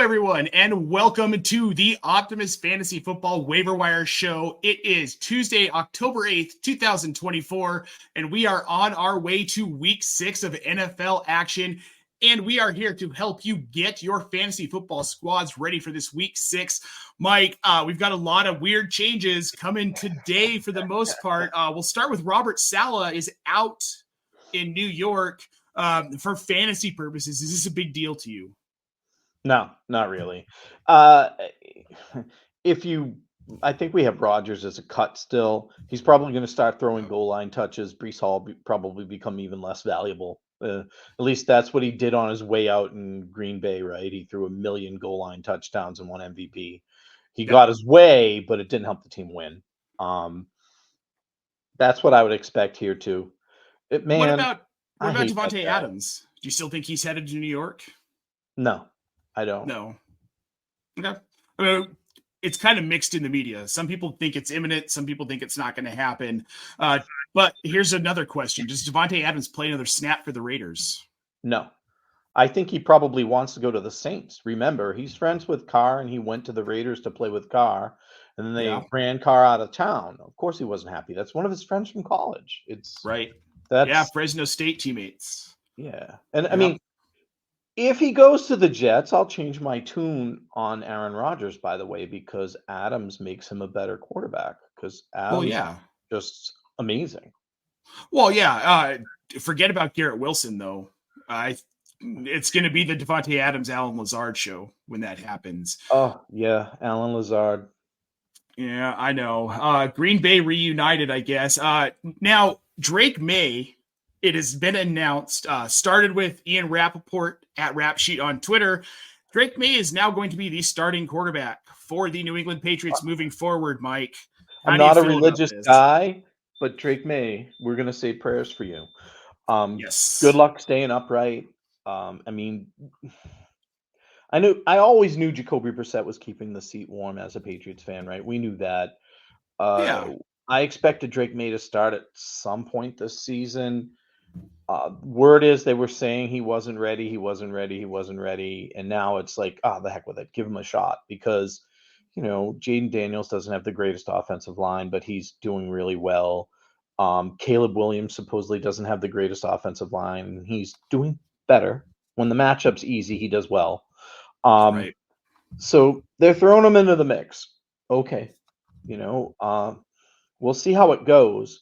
everyone, and welcome to the Optimus Fantasy Football Waiver Wire Show. It is Tuesday, October 8th, 2024, and we are on our way to Week 6 of NFL action, and we are here to help you get your fantasy football squads ready for this Week 6. Mike, we've got a lot of weird changes coming today for the most part. We'll start with Robert Saleh is out in New York for fantasy purposes. Is this a big deal to you? No, not really. I think we have Rodgers as a cut still. He's probably going to start throwing goal line touches. Breece Hall probably become even less valuable. At least that's what he did on his way out in Green Bay, right? He threw 1 million goal line touchdowns and won MVP. He got his way, but it didn't help the team win. That's what I would expect here too. What about Davante Adams? Do you still think he's headed to New York? No, I don't. No. Okay. I mean, it's kind of mixed in the media. Some people think it's imminent. Some people think it's not going to happen. But here's another question. Does Davante Adams play another snap for the Raiders? No. I think he probably wants to go to the Saints. Remember, he's friends with Carr, and he went to the Raiders to play with Carr. And then they ran Carr out of town. Of course he wasn't happy. That's one of his friends from college. It's right. That's Fresno State teammates. Yeah. And I mean, if he goes to the Jets, I'll change my tune on Aaron Rodgers, by the way, because Adams makes him a better quarterback. Because Adams is just amazing. Well, yeah. Forget about Garrett Wilson, though. It's going to be the Davante Adams, Alan Lazard show when that happens. Oh, yeah. Alan Lazard. Yeah, I know. Green Bay reunited, I guess. Now, Drake Maye, it has been announced, started with Ian Rappaport at Rap Sheet on Twitter. Drake Maye is now going to be the starting quarterback for the New England Patriots moving forward, Mike. I'm not a religious guy, but Drake Maye, we're going to say prayers for you. Yes. Good luck staying upright. I mean, I always knew Jacoby Brissett was keeping the seat warm as a Patriots fan, right? We knew that. I expected Drake Maye to start at some point this season. Word is they were saying he wasn't ready, and now it's like, the heck with it, give him a shot, because Jaden Daniels doesn't have the greatest offensive line, but he's doing really well. Caleb Williams supposedly doesn't have the greatest offensive line, and he's doing better. When the matchup's easy, he does well. Right. So they're throwing him into the mix. Okay, we'll see how it goes.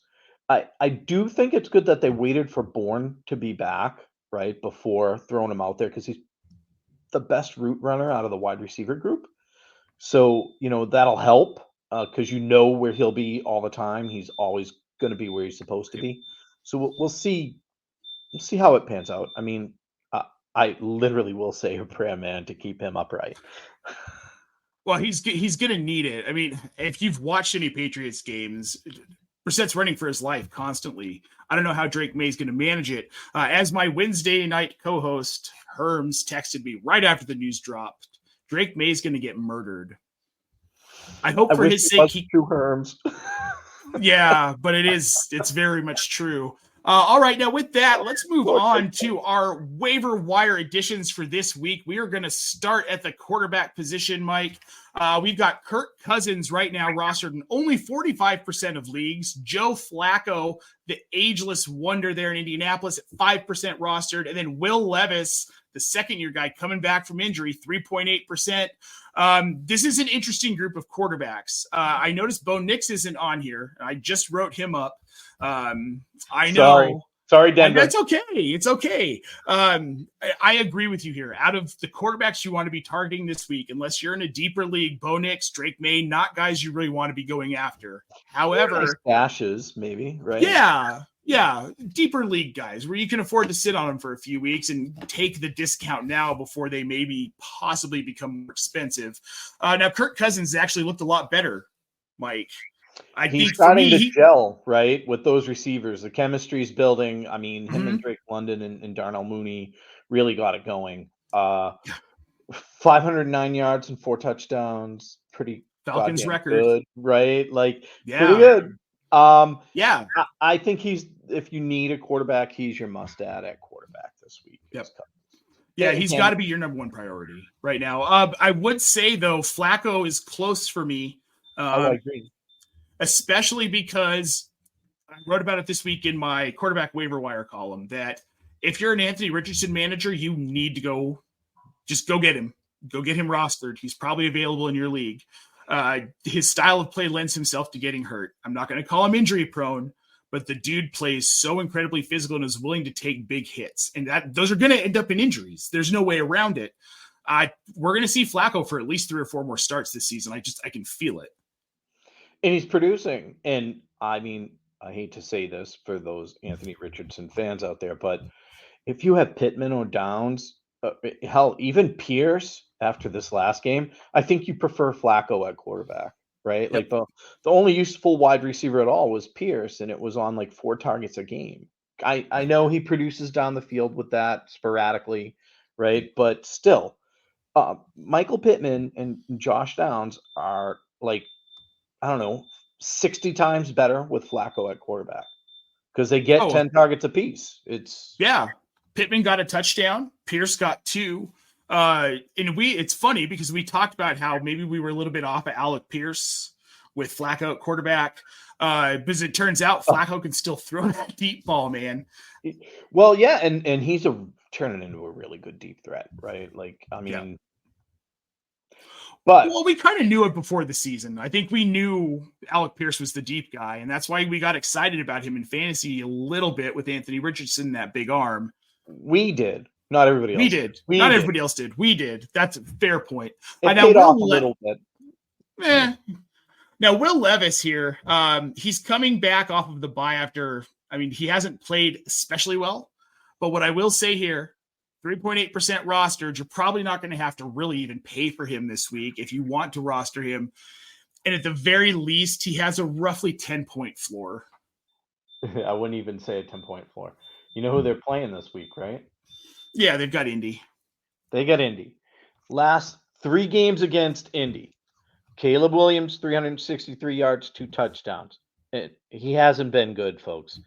I do think it's good that they waited for Bourne to be back, right, before throwing him out there, because he's the best route runner out of the wide receiver group. So, that'll help, because where he'll be all the time. He's always going to be where he's supposed to be. So we'll see. We'll see how it pans out. I mean, I literally will say a prayer, man, to keep him upright. Well, he's going to need it. I mean, if you've watched any Patriots games, Brissett's running for his life constantly. I don't know how Drake Maye's going to manage it. As my Wednesday night co-host, Herms, texted me right after the news dropped, Drake Maye's going to get murdered. I hope for his sake true, Herms. Yeah, but it's very much true. All right, now with that, let's move on to our waiver wire additions for this week. We are going to start at the quarterback position, Mike. We've got Kirk Cousins right now rostered in only 45% of leagues. Joe Flacco, the ageless wonder there in Indianapolis, at 5% rostered. And then Will Levis, the second-year guy coming back from injury, 3.8%. This is an interesting group of quarterbacks. I noticed Bo Nix isn't on here. I just wrote him up. I know. Sorry, Denver. That's okay. It's okay. I agree with you here. Out of the quarterbacks you want to be targeting this week, unless you're in a deeper league, Bo Nix, Drake Maye, not guys you really want to be going after. However, dashes maybe, right? Yeah, deeper league guys where you can afford to sit on them for a few weeks and take the discount now before they maybe possibly become more expensive. Now, Kirk Cousins actually looked a lot better, Mike. He's starting to gel, right, with those receivers. The chemistry's building. I mean, him and Drake London and Darnell Mooney really got it going. 509 yards and 4 touchdowns. Pretty Falcons record, good, right? Like, pretty good. I think if you need a quarterback, he's your must-add at quarterback this week. Yep. Yeah, he's got to be your number one priority right now. I would say, though, Flacco is close for me. I agree. Especially because I wrote about it this week in my quarterback waiver wire column that if you're an Anthony Richardson manager, you need to just go get him. Go get him rostered. He's probably available in your league. His style of play lends himself to getting hurt. I'm not going to call him injury prone, but the dude plays so incredibly physical and is willing to take big hits. And those are going to end up in injuries. There's no way around it. We're going to see Flacco for at least 3 or 4 more starts this season. I can feel it. And he's producing. And I mean, I hate to say this for those Anthony Richardson fans out there, but if you have Pittman or Downs, hell, even Pierce after this last game, I think you prefer Flacco at quarterback, right? Yep. Like the only useful wide receiver at all was Pierce, and it was on like 4 targets a game. I know he produces down the field with that sporadically, right? But still, Michael Pittman and Josh Downs are like, I don't know, 60 times better with Flacco at quarterback because they get 10 targets apiece. Pittman got a touchdown. Pierce got 2. It's funny because we talked about how maybe we were a little bit off of Alec Pierce with Flacco at quarterback. Because it turns out Flacco can still throw that deep ball, man. Well, yeah, and he's turning into a really good deep threat, right? Like, I mean, yeah. But we kind of knew it before the season. I think we knew Alec Pierce was the deep guy, and that's why we got excited about him in fantasy a little bit with Anthony Richardson, that big arm. We did. Not everybody else. We did. Not everybody else did. We did. That's a fair point. It paid off a little bit. Now, Will Levis here, he's coming back off of the bye after, he hasn't played especially well. But what I will say here, 3.8% rostered, you're probably not going to have to really even pay for him this week if you want to roster him. And at the very least, he has a roughly 10-point floor. I wouldn't even say a 10-point floor. You know who they're playing this week, right? Yeah, they've got Indy. They got Indy. Last 3 games against Indy. Caleb Williams, 363 yards, 2 touchdowns. He hasn't been good, folks.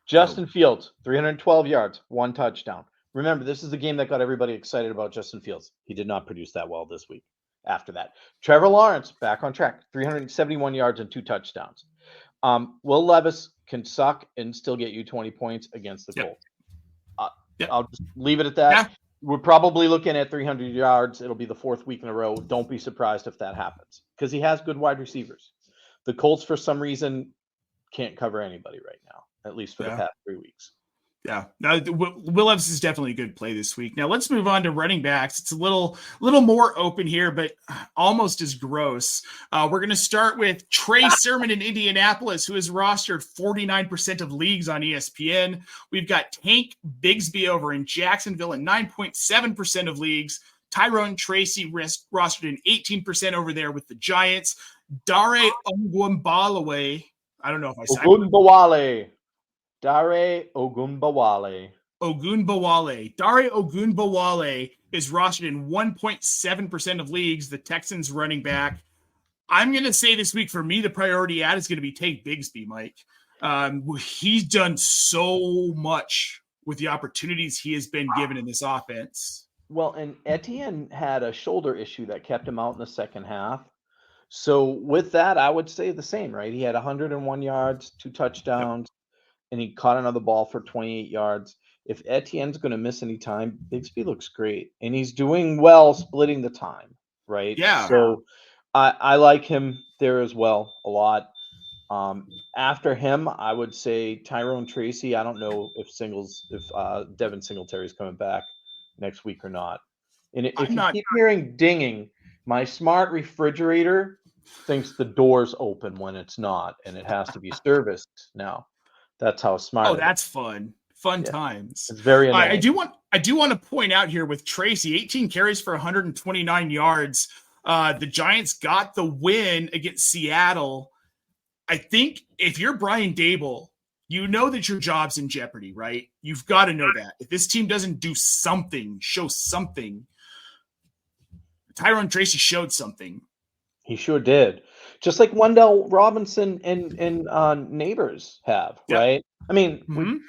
Justin Fields, 312 yards, 1 touchdown. Remember, this is the game that got everybody excited about Justin Fields. He did not produce that well this week after that. Trevor Lawrence, back on track, 371 yards and 2 touchdowns. Will Levis can suck and still get you 20 points against the Colts. I'll just leave it at that. Yeah. We're probably looking at 300 yards. It'll be the 4th week in a row. Don't be surprised if that happens because he has good wide receivers. The Colts, for some reason, can't cover anybody right now, at least for the past 3 weeks. Yeah, no, Will Levis is definitely a good play this week. Now let's move on to running backs. It's a little more open here, but almost as gross. We're going to start with Trey Sermon in Indianapolis, who is rostered 49% of leagues on ESPN. We've got Tank Bigsby over in Jacksonville in 9.7% of leagues. Tyrone Tracy rostered in 18% over there with the Giants. Dare Ogunbowale. I don't know if I said Ogunbowale. Dare Ogunbowale. Dare Ogunbowale is rostered in 1.7% of leagues. The Texans running back. I'm going to say this week for me, the priority ad is going to be Tank Bigsby, Mike. He's done so much with the opportunities he has been given in this offense. Well, and Etienne had a shoulder issue that kept him out in the second half. So with that, I would say the same, right? He had 101 yards, 2 touchdowns. And he caught another ball for 28 yards. If Etienne's going to miss any time, Bigsby looks great. And he's doing well splitting the time, right? Yeah. So I like him there as well a lot. After him, I would say Tyrone Tracy. I don't know if Devin Singletary's coming back next week or not. And if you keep hearing dinging, my smart refrigerator thinks the door's open when it's not, and it has to be serviced now. That's how smart. Oh, that's fun. Fun times. It's very annoying. I do want to point out here with Tracy, 18 carries for 129 yards. The Giants got the win against Seattle. I think if you're Brian Daboll, you know that your job's in jeopardy, right? You've got to know that. If this team doesn't do something, show something, Tyrone Tracy showed something. He sure did. Just like Wendell Robinson and Neighbors have, right? I mean,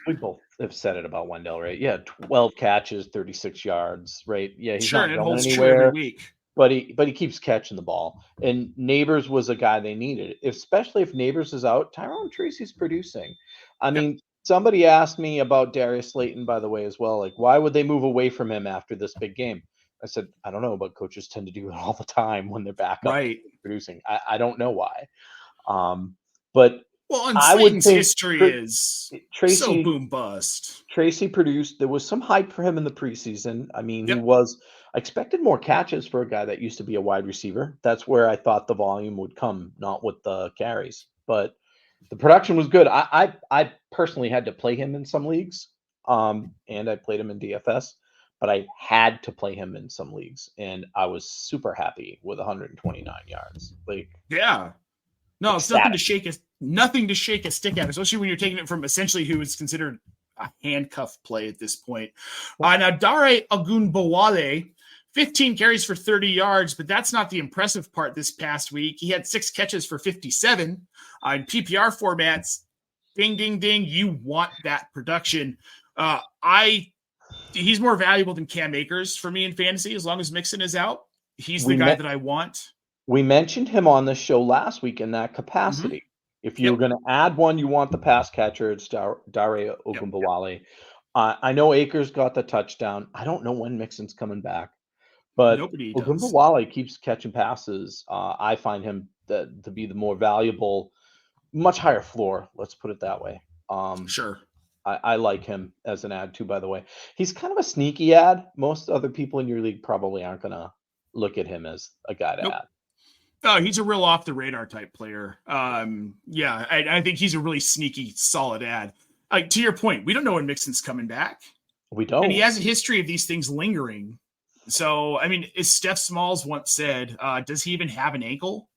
we both have said it about Wendell, right? Yeah, 12 catches, 36 yards, right? Yeah, he's Sure, not and it going holds true every anywhere, week. but he keeps catching the ball. And Neighbors was a guy they needed, especially if Neighbors is out. Tyrone Tracy's producing. I Yep. mean, somebody asked me about Darius Slayton, by the way, as well. Like, why would they move away from him after this big game? I said, I don't know, but coaches tend to do it all the time when their backup Right. producing. I don't know why. But Well, and I would Slayton's think history is so Tracy boom bust. Tracy produced. There was some hype for him in the preseason. I mean, Yep. I expected more catches for a guy that used to be a wide receiver. That's where I thought the volume would come, not with the carries. But the production was good. I personally had to play him in some leagues, and I played him in DFS, but I had to play him in some leagues, and I was super happy with 129 yards. Like, Yeah. No, it's ecstatic. nothing to shake a stick at, especially when you're taking it from essentially who is considered a handcuff play at this point. Now, Dare Ogunbowale, 15 carries for 30 yards, but that's not the impressive part this past week. He had 6 catches for 57 in PPR formats. Ding, ding, ding. You want that production. He's more valuable than Cam Akers for me in fantasy as long as Mixon is out. He's the guy that I want. We mentioned him on the show last week in that Mm-hmm. capacity. If you Yep. were going to add one, you want the pass catcher. It's Dare Ogunbowale. I know Akers got the touchdown. I don't know when Mixon's coming back, but Nobody does. Ogunbowale keeps catching passes. I find him to be the more valuable, much higher floor. Let's put it that way. Sure. I like him as an ad too, by the way. He's kind of a sneaky ad. Most other people in your league probably aren't going to look at him as a guy to Nope. add. Oh, he's a real off the radar type player. Yeah, I think he's a really sneaky, solid ad. To your point, we don't know when Mixon's coming back, We and he don't. has a history of these things lingering. So, I mean, as Steph Smalls once said, does he even have an ankle?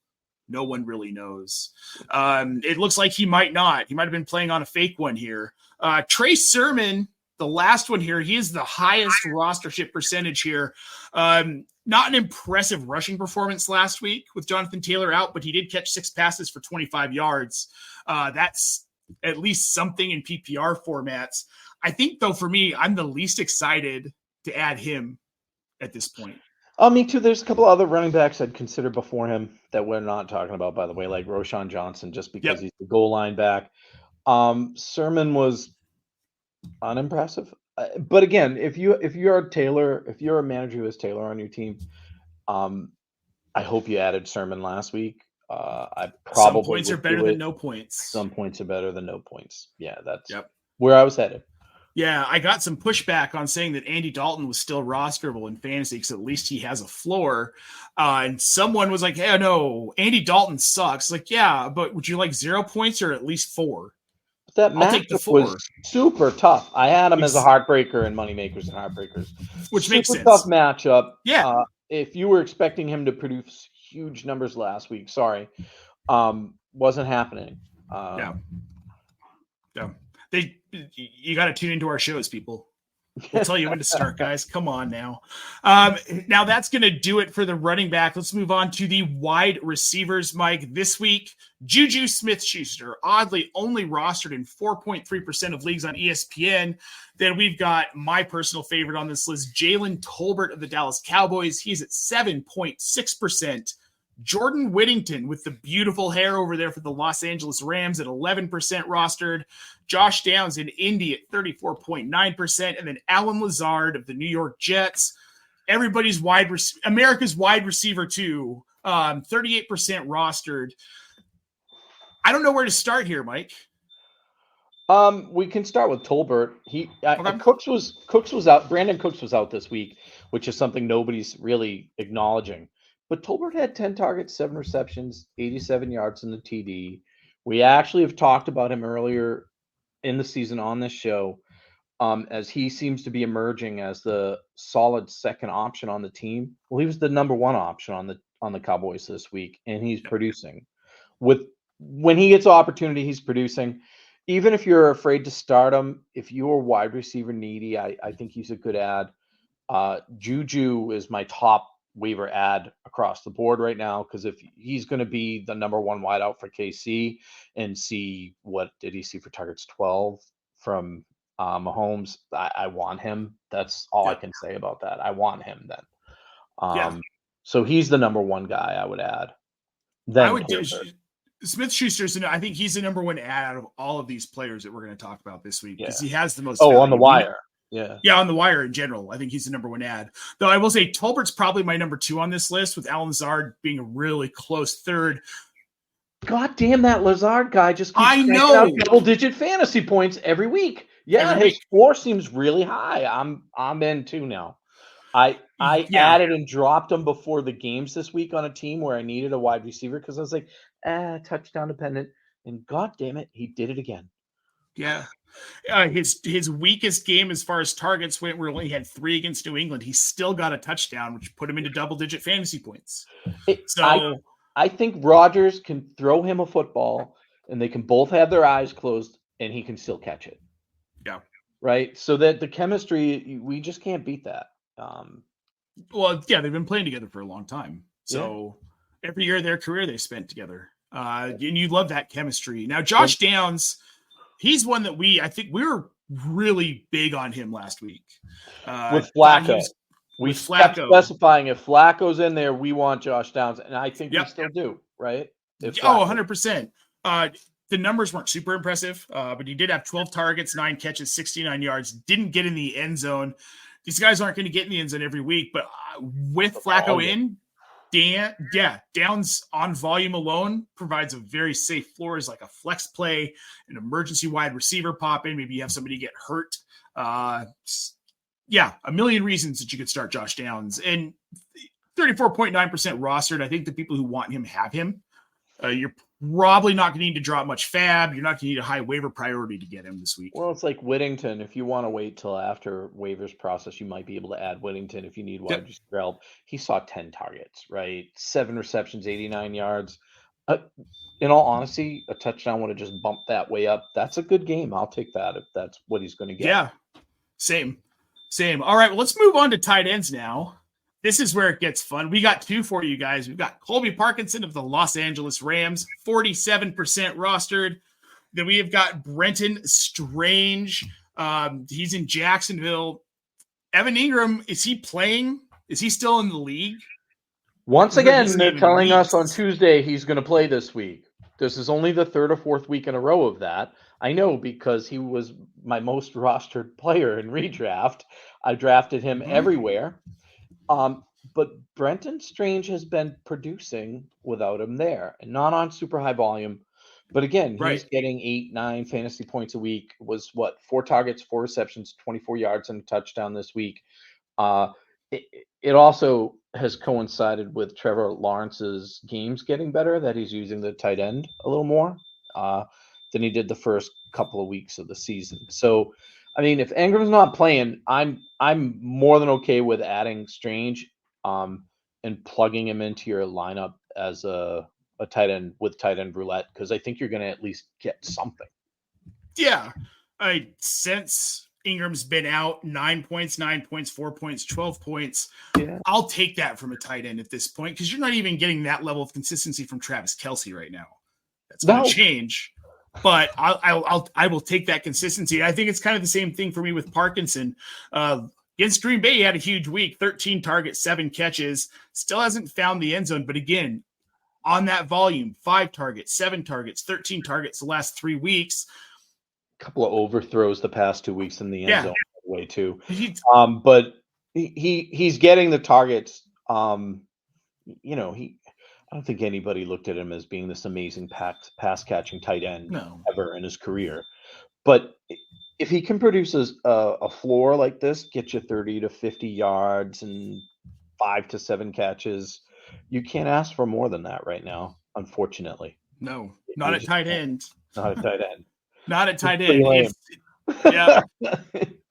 No one really knows. It looks like he might not. He might have been playing on a fake one here. Trey Sermon, the last one here, he is the highest rostership percentage here. Not an impressive rushing performance last week with Jonathan Taylor out, but he did catch 6 passes for 25 yards. That's at least something in PPR formats. I think, though, for me, I'm the least excited to add him at this point. Me too. There's a couple other running backs I'd consider before him that we're not talking about, by the way, like Roshan Johnson, just because he's the goal line back. Sermon was unimpressive. But again, if you're a manager who has Taylor on your team, I hope you added Sermon last week. I probably some points are better than no points. Some points are better than no points. Yeah, that's Yep. where I was headed. Yeah, I got some pushback on saying that Andy Dalton was still rosterable in fantasy because at least he has a floor. And someone was like, hey, no, Andy Dalton sucks. Like, yeah, but would you like 0 points or at least 4? That I'll take the matchup 4. was super tough. I had him as a heartbreaker in Moneymakers and Heartbreakers. Which super makes sense. Tough matchup. Yeah. If you were expecting him to produce huge numbers last week, sorry. Wasn't happening. Yeah. You got to tune into our shows, people. We'll tell you when to start, guys. Come on now. Now that's going to do it for the running back. Let's move on to the wide receivers, Mike. This week, Juju Smith-Schuster, oddly only rostered in 4.3% of leagues on ESPN. Then we've got my personal favorite on this list, Jalen Tolbert of the Dallas Cowboys. He's at 7.6%. Jordan Whittington with the beautiful hair over there for the Los Angeles Rams at 11% rostered. Josh Downs in Indy at 34.9%. And then Alan Lazard of the New York Jets. Everybody's America's wide receiver too. 38% rostered. I don't know where to start here, Mike. We can start with Tolbert. Cooks was out. Brandon Cooks was out this week, which is something nobody's really acknowledging. But Tolbert had 10 targets, 7 receptions, 87 yards in the TD. We actually have talked about him earlier in the season on this show, as he seems to be emerging as the solid second option on the team. Well, he was the number 1 option on the Cowboys this week, and he's producing. When he gets opportunity, he's producing. Even if you're afraid to start him, if you're wide receiver needy, I think he's a good ad. Juju is my top waiver ad across the board right now, because if he's going to be the number 1 wideout for KC and see, what did he see for targets? 12 from Mahomes, I want him. That's all I can say about that. I want him then. So he's the number one guy I would add. Then I would do Smith-Schuster's, I think he's the number one ad out of all of these players that we're going to talk about this week because he has the most value. On the wire. Yeah, on the wire in general. I think he's the number one ad. Though I will say Tolbert's probably my number 2 on this list, with Alan Lazard being a really close third. God damn, that Lazard guy just keeps cranking out double-digit fantasy points every week. Yeah, his floor seems really high. I'm in too now. I added and dropped him before the games this week on a team where I needed a wide receiver because I was like, touchdown dependent. And God damn it, he did it again. Yeah. His weakest game as far as targets went, where he only had 3 against New England, he still got a touchdown, which put him into double-digit fantasy points. I think Rodgers can throw him a football, and they can both have their eyes closed, and he can still catch it. Yeah. Right? So that the chemistry, we just can't beat that. They've been playing together for a long time. So every year of their career they spent together. And you love that chemistry. Now, Josh Downs, he's one that I think we were really big on him last week. With Flacco. We kept specifying if Flacco's in there, we want Josh Downs. And I think we still do, right? 100%. The numbers weren't super impressive, but he did have 12 targets, 9 catches, 69 yards, didn't get in the end zone. These guys aren't going to get in the end zone every week, but with Flacco in, Downs on volume alone provides a very safe floor as like a flex play, an emergency wide receiver pop in. Maybe you have somebody get hurt. A million reasons that you could start Josh Downs. And 34.9% rostered. I think the people who want him have him. You're probably not going to need to drop much fab. You're not going to need a high waiver priority to get him this week. Well, it's like Whittington. If you want to wait till after waivers process, you might be able to add Whittington if you need wide receiver help. He saw 10 targets, right? 7 receptions, 89 yards. In all honesty, a touchdown would have just bumped that way up. That's a good game. I'll take that if that's what he's going to get. Yeah, same. All right, well, let's move on to tight ends now. This is where it gets fun. We got 2 for you guys. We've got Colby Parkinson of the Los Angeles Rams, 47% rostered. Then we have got Brenton Strange. He's in Jacksonville. Evan Ingram, is he playing? Is he still in the league? Once again, they're telling us on Tuesday he's going to play this week. This is only the 3rd or 4th week in a row of that. I know because he was my most rostered player in redraft. I drafted him everywhere. But Brenton Strange has been producing without him there, and not on super high volume. But again, he's getting 8-9 fantasy points a week. Was 4 targets, 4 receptions, 24 yards, and a touchdown this week. It also has coincided with Trevor Lawrence's games getting better, that he's using the tight end a little more than he did the first couple of weeks of the season. So, I mean, if Ingram's not playing, I'm more than okay with adding Strange and plugging him into your lineup as a tight end with tight end roulette, because I think you're going to at least get something. Yeah. Since Ingram's been out, 9 points, 4 points, 12 points. Yeah. I'll take that from a tight end at this point, because you're not even getting that level of consistency from Travis Kelce right now. That's going to change. But I will take that consistency. I think it's kind of the same thing for me with Parkinson. Against Green Bay, he had a huge week, 13 targets, 7 catches, still hasn't found the end zone. But again, on that volume, 5 targets, 7 targets, 13 targets the last 3 weeks. A couple of overthrows the past 2 weeks in the end zone way too. But he's getting the targets. I don't think anybody looked at him as being this amazing pass catching tight end ever in his career. But if he can produce a floor like this, get you 30 to 50 yards and 5 to 7 catches, you can't ask for more than that right now, unfortunately. No, not at tight end. Not at tight end. Not at tight end. Yeah.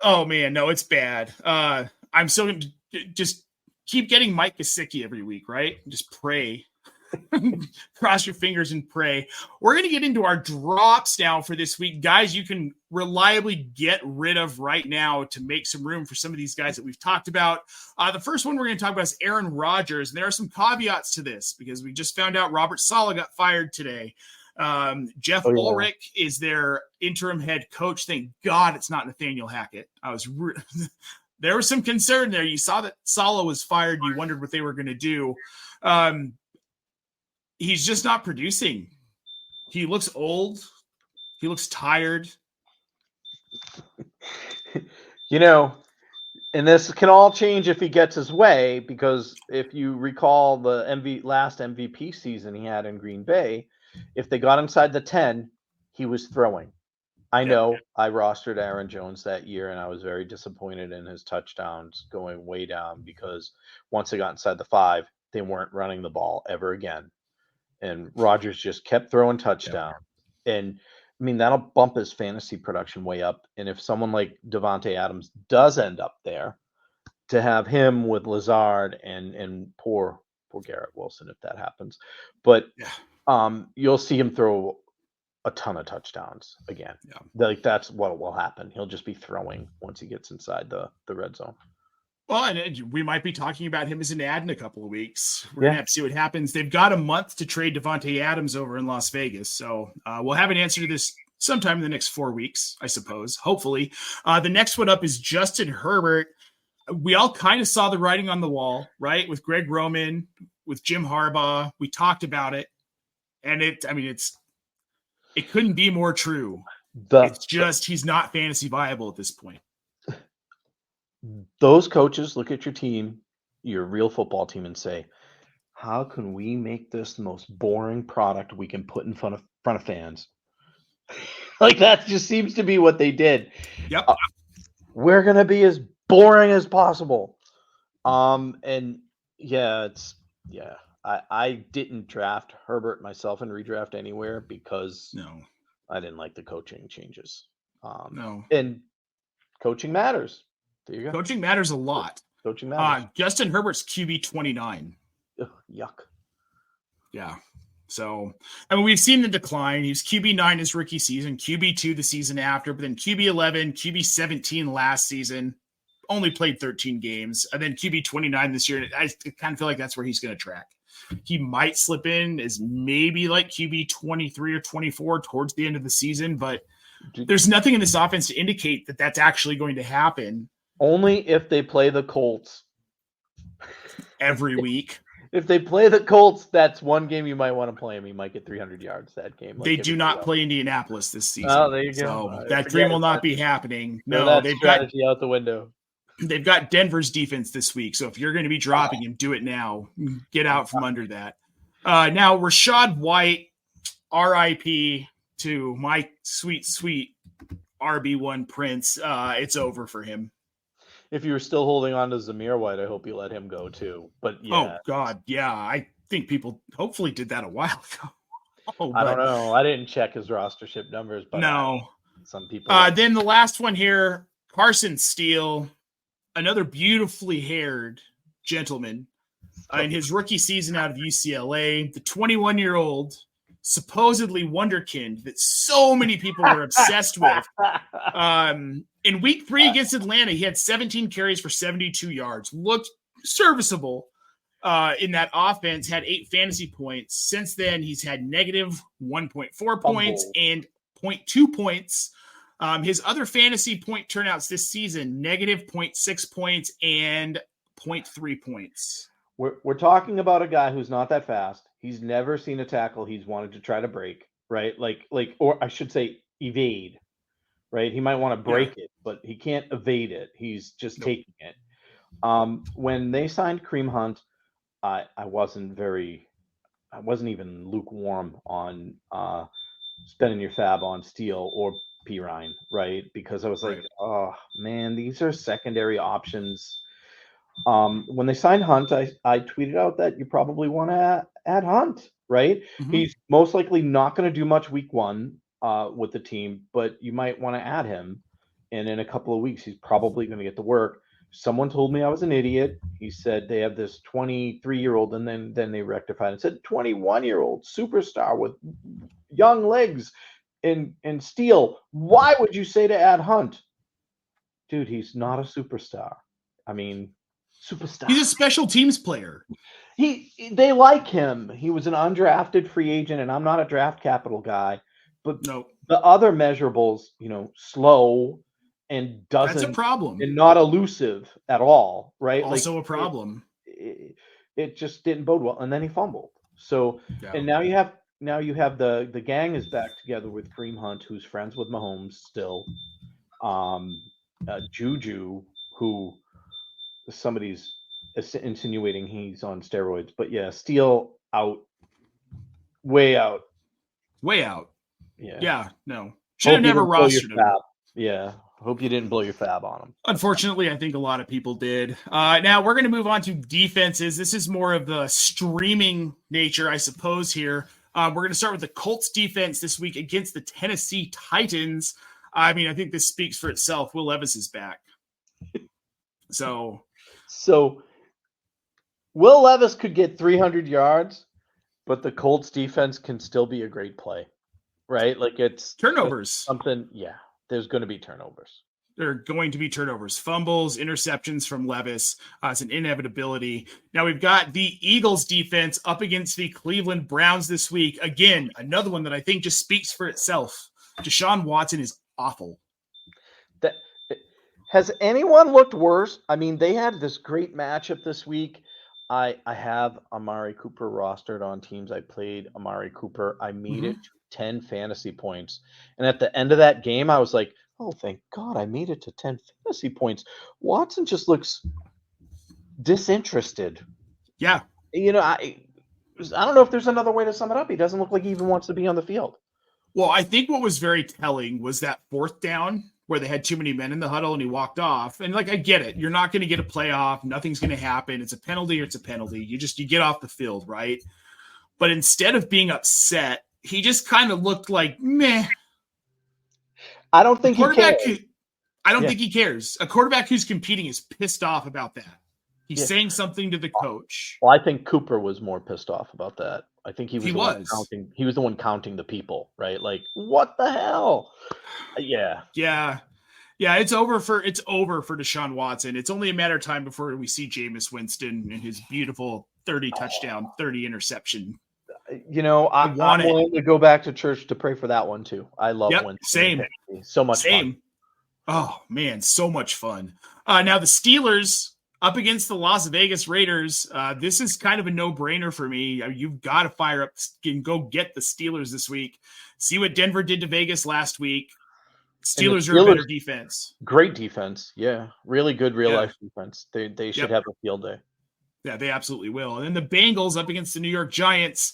Oh, man, no, it's bad. I'm still going to just keep getting Mike Gesicki every week, right? Just pray. Cross your fingers and pray. We're going to get into our drops now for this week. Guys, you can reliably get rid of right now to make some room for some of these guys that we've talked about. The first one we're going to talk about is Aaron Rodgers. And there are some caveats to this because we just found out Robert Saleh got fired today. Jeff Ulrich is their interim head coach. Thank God it's not Nathaniel Hackett. There was some concern there. You saw that Saleh was fired. You wondered what they were going to do. He's just not producing. He looks old. He looks tired. And this can all change if he gets his way, because if you recall the last MVP season he had in Green Bay, if they got inside the 10, he was throwing. I know I rostered Aaron Jones that year, and I was very disappointed in his touchdowns going way down, because once they got inside the 5, they weren't running the ball ever again. And Rodgers just kept throwing touchdowns. And I mean, that'll bump his fantasy production way up. And if someone like Devontae Adams does end up there, to have him with Lazard and poor Garrett Wilson, if that happens. But you'll see him throw a ton of touchdowns again. Like, that's what will happen. He'll just be throwing once he gets inside the red zone. Well, and we might be talking about him as an ad in a couple of weeks. We're going to have to see what happens. They've got a month to trade Devontae Adams over in Las Vegas. So we'll have an answer to this sometime in the next 4 weeks, I suppose, hopefully. The next one up is Justin Herbert. We all kind of saw the writing on the wall, right? With Greg Roman, with Jim Harbaugh. We talked about it. And it couldn't be more true. It's just he's not fantasy viable at this point. Those coaches look at your team, your real football team, and say, how can we make this the most boring product we can put in front of fans? Like, that just seems to be what they did. Yep. We're going to be as boring as possible. I didn't draft Herbert myself in redraft anywhere, because I didn't like the coaching changes. And coaching matters. There you go. Coaching matters a lot. Coaching matters. Justin Herbert's QB 29. Ugh, yuck. Yeah. So, we've seen the decline. He was QB 9 his rookie season, QB 2 the season after, but then QB 11, QB 17 last season, only played 13 games, and then QB 29 this year. I kind of feel like that's where he's going to track. He might slip in as maybe like QB 23 or 24 towards the end of the season, but there's nothing in this offense to indicate that that's actually going to happen. Only if they play the Colts every week. If they play the Colts, that's one game you might want to play him. He might get 300 yards that game. They do not play Indianapolis this season. Oh, there you go. So that dream will not be happening. No, they've got strategy out the window. They've got Denver's defense this week. So if you're going to be dropping him, do it now. Get out from under that. Now, Rachaad White, RIP to my sweet, sweet RB1 Prince. It's over for him. If you were still holding on to Zamir White, I hope you let him go too. But yeah. Oh God, yeah. I think people hopefully did that a while ago. I don't know. I didn't check his rostership numbers, but some people. Then the last one here, Carson Steele, another beautifully haired gentleman in his rookie season out of UCLA, the 21-year-old supposedly wonderkind that so many people were obsessed with. In week 3 against Atlanta, he had 17 carries for 72 yards, looked serviceable in that offense, had 8 fantasy points. Since then, he's had negative 1.4 points and 0.2 points. His other fantasy point turnouts this season, negative 0.6 points and 0.3 points. We're talking about a guy who's not that fast. He's never seen a tackle he's wanted to try to break, right? Or I should say evade, right? He might want to break it, but he can't evade it. He's just taking it. When they signed Kareem Hunt, I wasn't even lukewarm on spending your fab on Steele or Pirine, right? Because I was like, oh man, these are secondary options. When they signed Hunt, I tweeted out that you probably want to add Hunt, right? Mm-hmm. He's most likely not going to do much week 1 with the team, but you might want to add him. And in a couple of weeks, he's probably going to get to work. Someone told me I was an idiot. He said they have this 23-year-old, and then they rectified and said 21-year-old superstar with young legs and Steele. Why would you say to add Hunt? Dude, he's not a superstar. I mean, Superstar. He's a special teams player. They like him. He was an undrafted free agent, and I'm not a draft capital guy, but No, the other measurables, slow and that's a problem. and not elusive at all, right? Also a problem. It just didn't bode well, and then he fumbled. So, Yeah. and now you have the gang is back together with Kareem Hunt, who's friends with Mahomes still. Juju, who somebody's insinuating he's on steroids, but yeah, Steele out, way out. Yeah, no, should have never rostered him. Yeah, hope you didn't blow your fab on him. Unfortunately, I think a lot of people did. Now we're going to move on to defenses. This is more of the streaming nature, I suppose. Here, we're going to start with the Colts defense this week against the Tennessee Titans. I mean, I think this speaks for itself. Will Levis is back. So Will Levis could get 300 yards, but the Colts defense can still be a great play, right? Like it's turnovers. Something, yeah, there's going to be turnovers. There are going to be turnovers, fumbles, interceptions from Levis. It's an inevitability. Now we've got the Eagles defense up against the Cleveland Browns this week. Again, another one that I think just speaks for itself. Deshaun Watson is awful. Has anyone looked worse? I mean, they had this great matchup this week. I have Amari Cooper rostered on teams. I played Amari Cooper. I made it to 10 fantasy points. And at the end of that game, I was like, oh, thank God I made it to 10 fantasy points. Watson just looks disinterested. Yeah. I don't know if there's another way to sum it up. He doesn't look like he even wants to be on the field. Well, I think what was very telling was that fourth down where they had too many men in the huddle and he walked off. And I get it. You're not going to get a playoff. Nothing's going to happen. It's a penalty or it's a penalty. You get off the field, right? But instead of being upset, he just kind of looked like, meh. I don't think he cares. I don't think he cares. A quarterback who's competing is pissed off about that. He's saying something to the coach. Well, I think Cooper was more pissed off about that. I think he was the one counting the people, right? Like, what the hell? Yeah. It's over for Deshaun Watson. It's only a matter of time before we see Jameis Winston and his beautiful 30 touchdown, 30 interception. I'm willing to go back to church to pray for that one too. I love Winston. Same. So much fun. Oh man, so much fun. Now the Steelers up against the Las Vegas Raiders. This is kind of a no-brainer for me. You've got to fire up and go get the Steelers this week. See what Denver did to Vegas last week. Steelers are a better defense. Great defense. Yeah. Really good real-life defense. They should have a field day. Yeah, they absolutely will. And then the Bengals up against the New York Giants,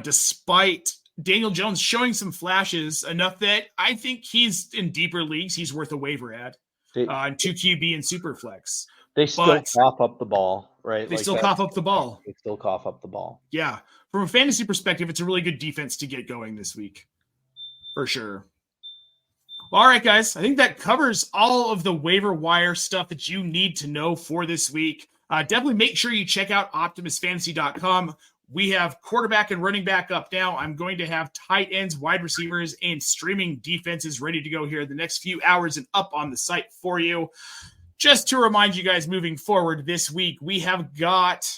despite Daniel Jones showing some flashes, enough that I think he's in deeper leagues. He's worth a waiver ad on 2QB and Superflex. They still cough up the ball, right? They still cough up the ball. They still cough up the ball. Yeah. From a fantasy perspective, it's a really good defense to get going this week. For sure. Well, all right, guys. I think that covers all of the waiver wire stuff that you need to know for this week. Definitely make sure you check out OptimusFantasy.com. We have quarterback and running back up now. I'm going to have tight ends, wide receivers, and streaming defenses ready to go here in the next few hours and up on the site for you. Just to remind you guys moving forward this week, we have got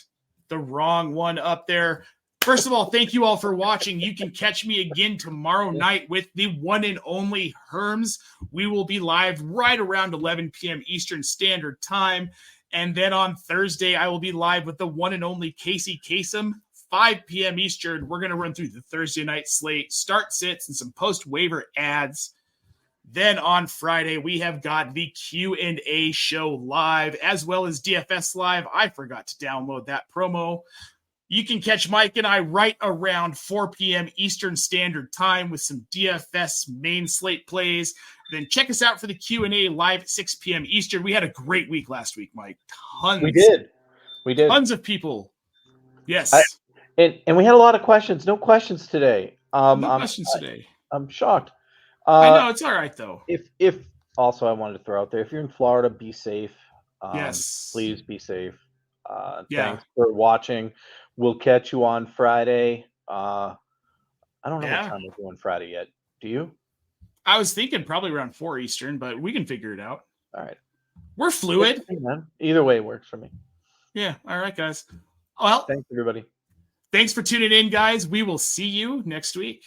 the wrong one up there. First of all, thank you all for watching. You can catch me again tomorrow night with the one and only Herms. We will be live right around 11 p.m. Eastern Standard Time. And then on Thursday, I will be live with the one and only Casey Kasem, 5 p.m. Eastern. We're going to run through the Thursday night slate, start sits, and some post-waiver ads. Then on Friday, we have got the Q&A show live, as well as DFS Live. I forgot to download that promo. You can catch Mike and I right around 4 p.m. Eastern Standard Time with some DFS main slate plays. Then check us out for the Q&A live at 6 p.m. Eastern. We had a great week last week, Mike. We did. Tons of people. Yes. And we had a lot of questions. No questions today. No questions today. I'm shocked. I know, it's all right, though. If also I wanted to throw out there, if you're in Florida, be safe. Yes. Please be safe. Thanks for watching. We'll catch you on Friday. I don't know what time we're doing Friday yet. Do you? I was thinking probably around 4 Eastern, but we can figure it out. All right. We're fluid. Either way works for me. Yeah. All right, guys. Well, thanks everybody. Thanks for tuning in, guys. We will see you next week.